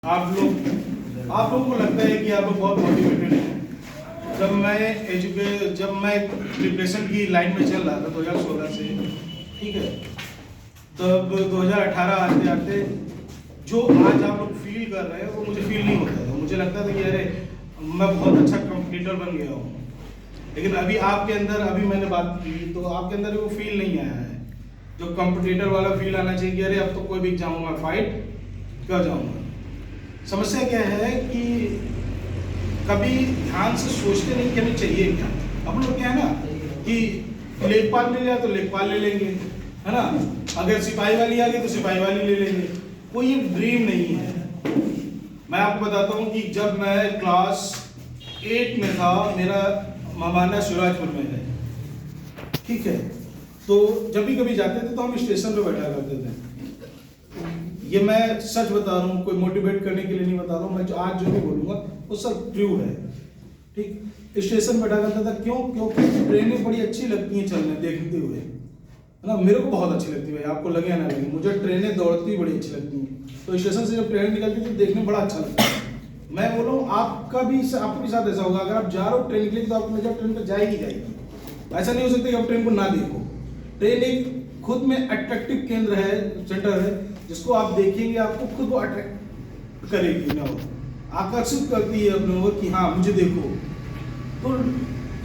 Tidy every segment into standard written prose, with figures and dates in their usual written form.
आप लोगों को लगता है कि आप लोग बहुत मोटिवेटेड हैं। जब मैं प्रिपरेशन की लाइन में चल रहा था 2016 से, ठीक है, तब 2018 आते आते जो आज आप लोग फील कर रहे हैं वो मुझे फील नहीं होता था। मुझे लगता था कि अरे मैं बहुत अच्छा कंपटीटर बन गया हूँ, लेकिन अभी आपके अंदर, अभी मैंने बात की तो आपके अंदर वो फील नहीं आया है जो कंपटीटर वाला फील आना चाहिए कि अरे अब तो कोई भी एग्जाम में फाइट कर जाऊँगा। समस्या क्या है कि कभी ध्यान से सोचते नहीं कि हमें चाहिए क्या। हम लोग क्या है ना कि लेखपाल मिल जाए तो लेखपाल ले लेंगे, है ना, अगर सिपाही वाली आ गई तो सिपाही वाली ले लेंगे। कोई ड्रीम नहीं है। मैं आपको बताता हूँ कि जब मैं क्लास 8 में था, मेरा मामाना शिवराजपुर में है, ठीक है, तो जब भी कभी जाते थे तो हम स्टेशन पे बैठा करते थे। ये मैं सच बता रहा हूँ, कोई मोटिवेट करने के लिए नहीं बता रहा हूँ। मैं जो आज जो भी बोलूँगा वो सब ट्रू है, ठीक। स्टेशन बैठा करता था, क्यों? क्योंकि ट्रेनें बड़ी अच्छी लगती हैं चलने देखते हुए, है ना। मेरे को बहुत अच्छी लगती है, आपको लगे या ना लगे, मुझे ट्रेनें दौड़ती बड़ी अच्छी लगती हैं। तो स्टेशन से जब ट्रेन निकलती है तो देखने में बड़ा अच्छा लगता है। मैं बोल रहा हूँ आपके भी साथ ऐसा होगा, अगर आप जा रहे हो ट्रेन के लिए तो आपको नजर ट्रेन पर जाएगी जाएगी। ऐसा नहीं हो सकता कि आप ट्रेन को ना देखो। ट्रेन एक खुद में अट्रैक्टिव केंद्र है, सेंटर है, जिसको आप देखेंगे आपको खुद वो अट्रैक्ट करेगी ना, आकर्षित करती है अपने को कि हाँ मुझे देखो। तो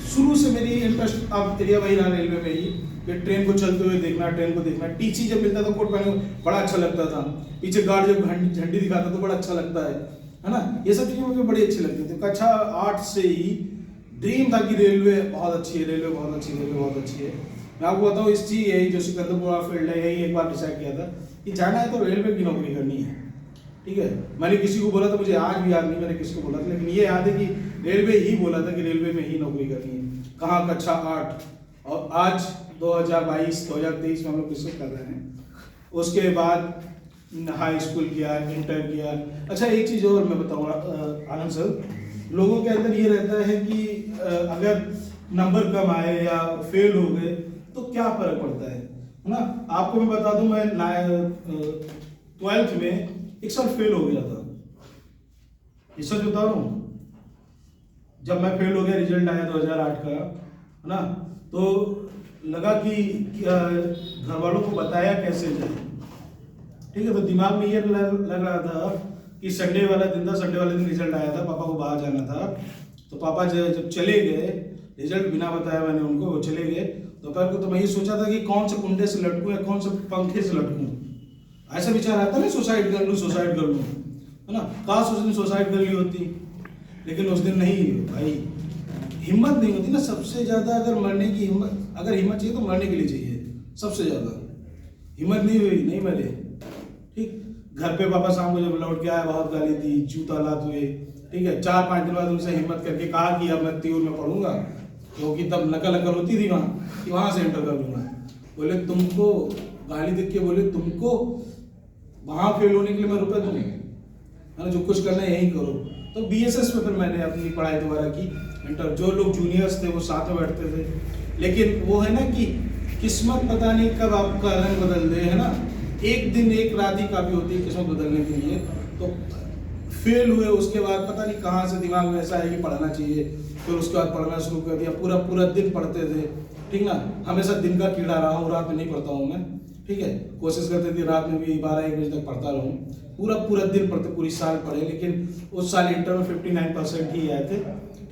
शुरू से मेरी इंटरेस्ट अब एरिया वही रहा रेलवे में ही, कि ट्रेन को चलते हुए देखना, ट्रेन को देखना। टीसी जब मिलता था कोट पहने बड़ा अच्छा लगता था, पीछे गार्ड जब झंडी दिखाता तो बड़ा अच्छा लगता है ना। ये सब चीज़ें मुझे बड़ी अच्छी लगती थी। कक्षा 8 से ही ड्रीम था कि रेलवे बहुत अच्छी है, रेलवे बहुत अच्छी है, रेलवे बहुत अच्छी है। मैं आपको बताऊँ, इस चीज़ यही जो सिकंदरपुरा फील्ड है, यही एक बार डिसाइड किया था कि जाना है तो रेलवे की नौकरी करनी है, ठीक है। मैंने किसी को बोला था, मुझे आज भी याद नहीं मैंने किसको बोला था, लेकिन ये याद है कि रेलवे ही बोला था कि रेलवे में ही नौकरी करनी है। कहाँ? कक्षा 8। और आज 2022-2023 में हम लोग डिस्कस कर रहे हैं। उसके बाद हाई स्कूल किया, इंटर किया। अच्छा, एक चीज़ और मैं बताऊँगा आनंद सर, लोगों के अंदर ये रहता है कि अगर नंबर कम आए या फेल हो गए तो क्या फर्क पड़ता है ना। आपको मैं बता दूं, मैं 12th में एक साल फेल हो गया था। इस सच बता रहा हूँ, जब मैं फेल हो गया, रिजल्ट आया 2008 का, है ना, तो लगा कि घर वालों को बताया कैसे जाए, ठीक है। तो दिमाग में ये लग रहा था कि संडे वाला दिन था, संडे वाले दिन रिजल्ट आया था, पापा को बाहर जाना था। तो पापा जब चले गए, रिजल्ट बिना बताया मैंने उनको, वो चले गए। दोपहर को तो मैं ये सोचा था कि कौन से कुंडे से लटकूं या कौन से पंखे से लटकूं। ऐसा विचार आता ना, सुसाइड कर लूं, है ना। काश उस दिन सुसाइड कर ली होती, लेकिन उस दिन नहीं भाई, हिम्मत नहीं होती ना। सबसे ज्यादा अगर मरने की हिम्मत, अगर हिम्मत चाहिए तो मरने के लिए चाहिए सबसे ज्यादा। हिम्मत नहीं हुई, नहीं मरे, ठीक। घर पे पापा शाम को जब लौट के आया, बहुत गाली दी, जूता लात हुए, ठीक है। 4-5 दिन बाद उनसे हिम्मत करके कहा कि अब मैं तियूर में पढ़ूंगा, क्योंकि तब नकल होती थी वहाँ, कि वहाँ से एंटर कर लूँगा। बोले तुमको गाली देख के बोले तुमको वहाँ फेल होने के लिए मैं रुपये दूँगी, है ना, जो कुछ करना है यही करो। तो BSS में फिर मैंने अपनी पढ़ाई दोबारा की, इंटर। जो लोग जूनियर्स थे वो साथ में बैठते थे, लेकिन वो है ना कि किस्मत पता नहीं कब आपका रंग बदल दे, है ना। एक दिन एक रात ही काफ़ी होती है किस्मत बदलने के लिए। तो फेल हुए, उसके बाद पता नहीं कहाँ से दिमाग में ऐसा है कि पढ़ना चाहिए, फिर उसके बाद पढ़ना शुरू कर दिया। पूरा दिन पढ़ते थे, ठीक ना। हमेशा दिन का कीड़ा रहा हूँ, रात में नहीं पढ़ता हूँ मैं, ठीक है। कोशिश करते थे रात में भी 12-1 बजे तक पढ़ता रहूँ। पूरा दिन पढ़ते, पूरी साल पढ़े, लेकिन उस साल इंटर में 59% ही आए थे,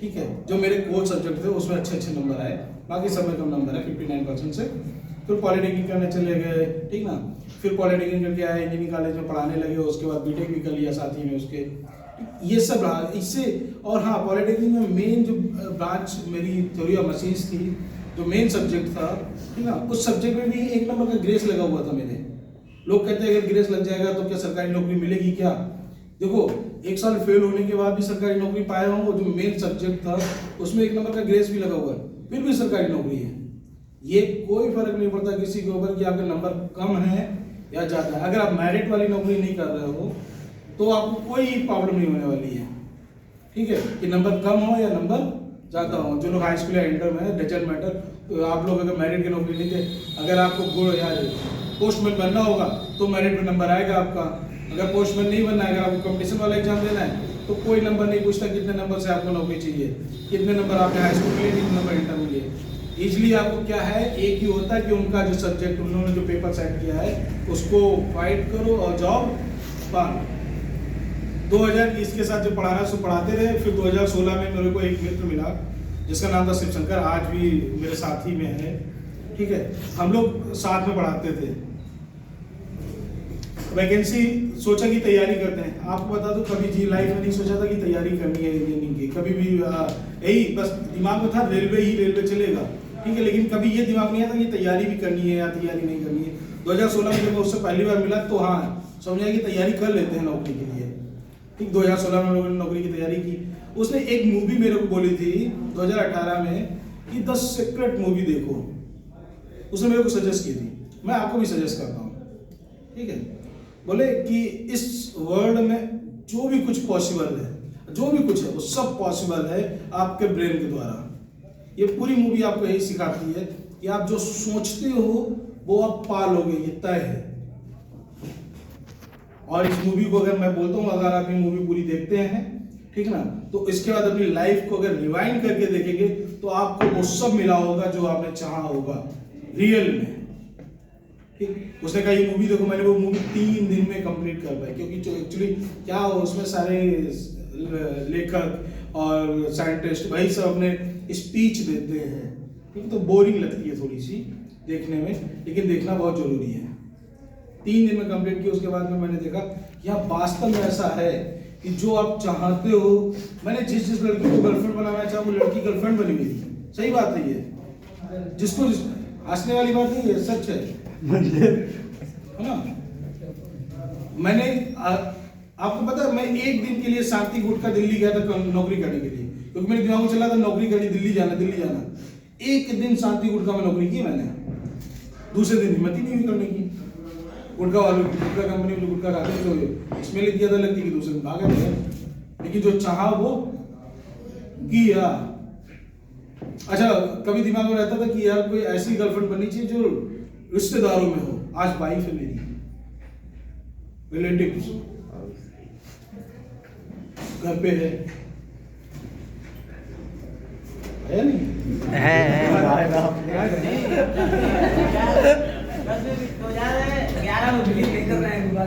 ठीक है। जो मेरे कोर सब्जेक्ट थे उसमें अच्छे नंबर आए, बाकी सब में कम नंबर है 59% से। फिर पॉलिटेक्निक करने चले गए, ठीक ना। फिर पॉलिटेक्निक करके आए, इंजीनियरिंग कॉलेज में पढ़ाने लगे, उसके बाद बीटेक भी कर लिया साथ ही में उसके, ये सब रहा इससे। और हाँ, पॉलिटेक्निक में मेन जो ब्रांच मेरी थ्योरी ऑफ मशीन्स थी, जो मेन सब्जेक्ट था, ठीक ना, उस सब्जेक्ट में भी 1 नंबर का ग्रेस लगा हुआ था मेरे। लोग कहते हैं अगर ग्रेस लग जाएगा तो क्या सरकारी नौकरी मिलेगी क्या? देखो, 1 साल फेल होने के बाद भी सरकारी नौकरी पाया हूँ। जो मेन सब्जेक्ट था उसमें 1 नंबर का ग्रेस भी लगा हुआ है, फिर भी सरकारी नौकरी है। ये कोई फर्क नहीं पड़ता किसी के ऊपर कि आपके नंबर कम है या ज़्यादा है। अगर आप मेरिट वाली नौकरी नहीं कर रहे हो तो आपको कोई प्रॉब्लम नहीं होने वाली है, ठीक है, कि नंबर कम हो या नंबर ज़्यादा हो। जो लोग हाई स्कूल या इंटर में है, डजंट मैटर। तो आप लोग अगर मेरिट की नौकरी नहीं थे, अगर आपको पोस्टमैन बनना होगा तो मेरिट में नंबर आएगा आपका, अगर पोस्टमैन नहीं बनना है, अगर आपको कंपटीशन वाला एग्जाम देना है तो कोई नंबर नहीं पूछता कितने नंबर से आपको नौकरी चाहिए, कितने नंबर आपने हाई स्कूल के लिए, कितने नंबर इंटर में लिए। इजली आपको क्या है, एक ही होता है कि उनका जो सब्जेक्ट उन्होंने जो पेपर सेट किया है उसको फाइट करो और जॉब पाओ। 2020 के साथ जो पढ़ाना सो पढ़ाते रहे। फिर 2016 में मेरे को एक मित्र मिला जिसका नाम था शिवशंकर, आज भी मेरे साथी में है, ठीक है। हम लोग साथ में पढ़ाते थे। वैकेंसी सोचा कि तैयारी करते हैं। आपको बता दूं, कभी जी लाइफ में नहीं सोचा था कि तैयारी करनी है इंजीनियरिंग की, कभी भी यही बस दिमाग में था रेलवे ही रेलवे चलेगा, ठीक है। लेकिन कभी ये दिमाग नहीं आता कि तैयारी भी करनी है या तैयारी नहीं करनी है। 2016 में जब मैं उससे पहली बार मिला तो हाँ समझ आया कि तैयारी कर लेते हैं नौकरी के लिए, ठीक। 2016 में लोगों ने नौकरी की तैयारी की। उसने एक मूवी मेरे को बोली थी 2018 में कि द सीक्रेट मूवी देखो, उसने मेरे को सजेस्ट की थी, मैं आपको भी सजेस्ट करता हूँ, ठीक है। बोले कि इस वर्ल्ड में जो भी कुछ पॉसिबल है, जो भी कुछ है वो सब पॉसिबल है आपके ब्रेन के द्वारा। ये पूरी मूवी आपको यही सिखाती है कि आप जो सोचते हो वो आप पा लोगे, ये तय है। और इस मूवी को अगर मैं बोलता हूँ, अगर आप ये मूवी पूरी देखते हैं, ठीक ना, तो इसके बाद अपनी लाइफ को अगर रिवाइंड करके देखेंगे तो आपको वो सब मिला होगा जो आपने चाहा होगा रियल में, ठीक। उसने कहा ये मूवी देखो, मैंने वो मूवी 3 दिन में कंप्लीट कर पाई, क्योंकि एक्चुअली क्या हो उसमें सारे लेखक और साइंटिस्ट वही सब अपने स्पीच देते हैं, ठीक। तो बोरिंग लगती है थोड़ी सी देखने में, लेकिन देखना बहुत जरूरी है। 3 दिन में कंप्लीट किया। उसके बाद में मैंने देखा यहाँ वास्तव में ऐसा है कि जो आप चाहते हो, मैंने जिस लड़की को गर्लफ्रेंड बनाना चाहा वो लड़की गर्लफ्रेंड बनी मेरी। सही बात है ये, जिसको हंसने वाली बात नहीं है, सच है ना। मैंने आपको पता है, मैं एक दिन के लिए शांति गुटका दिल्ली गया था नौकरी करने के लिए, क्योंकि मेरे दिमाग में चला था नौकरी करनी, दिल्ली जाना दिल्ली जाना। एक दिन शांति गुटका में नौकरी की मैंने, दूसरे दिन हिम्मत ही नहीं हुई करने की। गुटखा वालों की, गुटखा कंपनी में गुटखा खाते थे, इसमें लिख दिया था लगती कि दूसरे दिन भागे थे, लेकिन जो चाहा वो किया। अच्छा, कभी दिमाग में रहता था कि यार कोई ऐसी गर्लफ्रेंड बननी चाहिए जो रिश्तेदारों में हो। आज वाइफ है मेरी, रिलेटिव्स घर पे है नहीं है।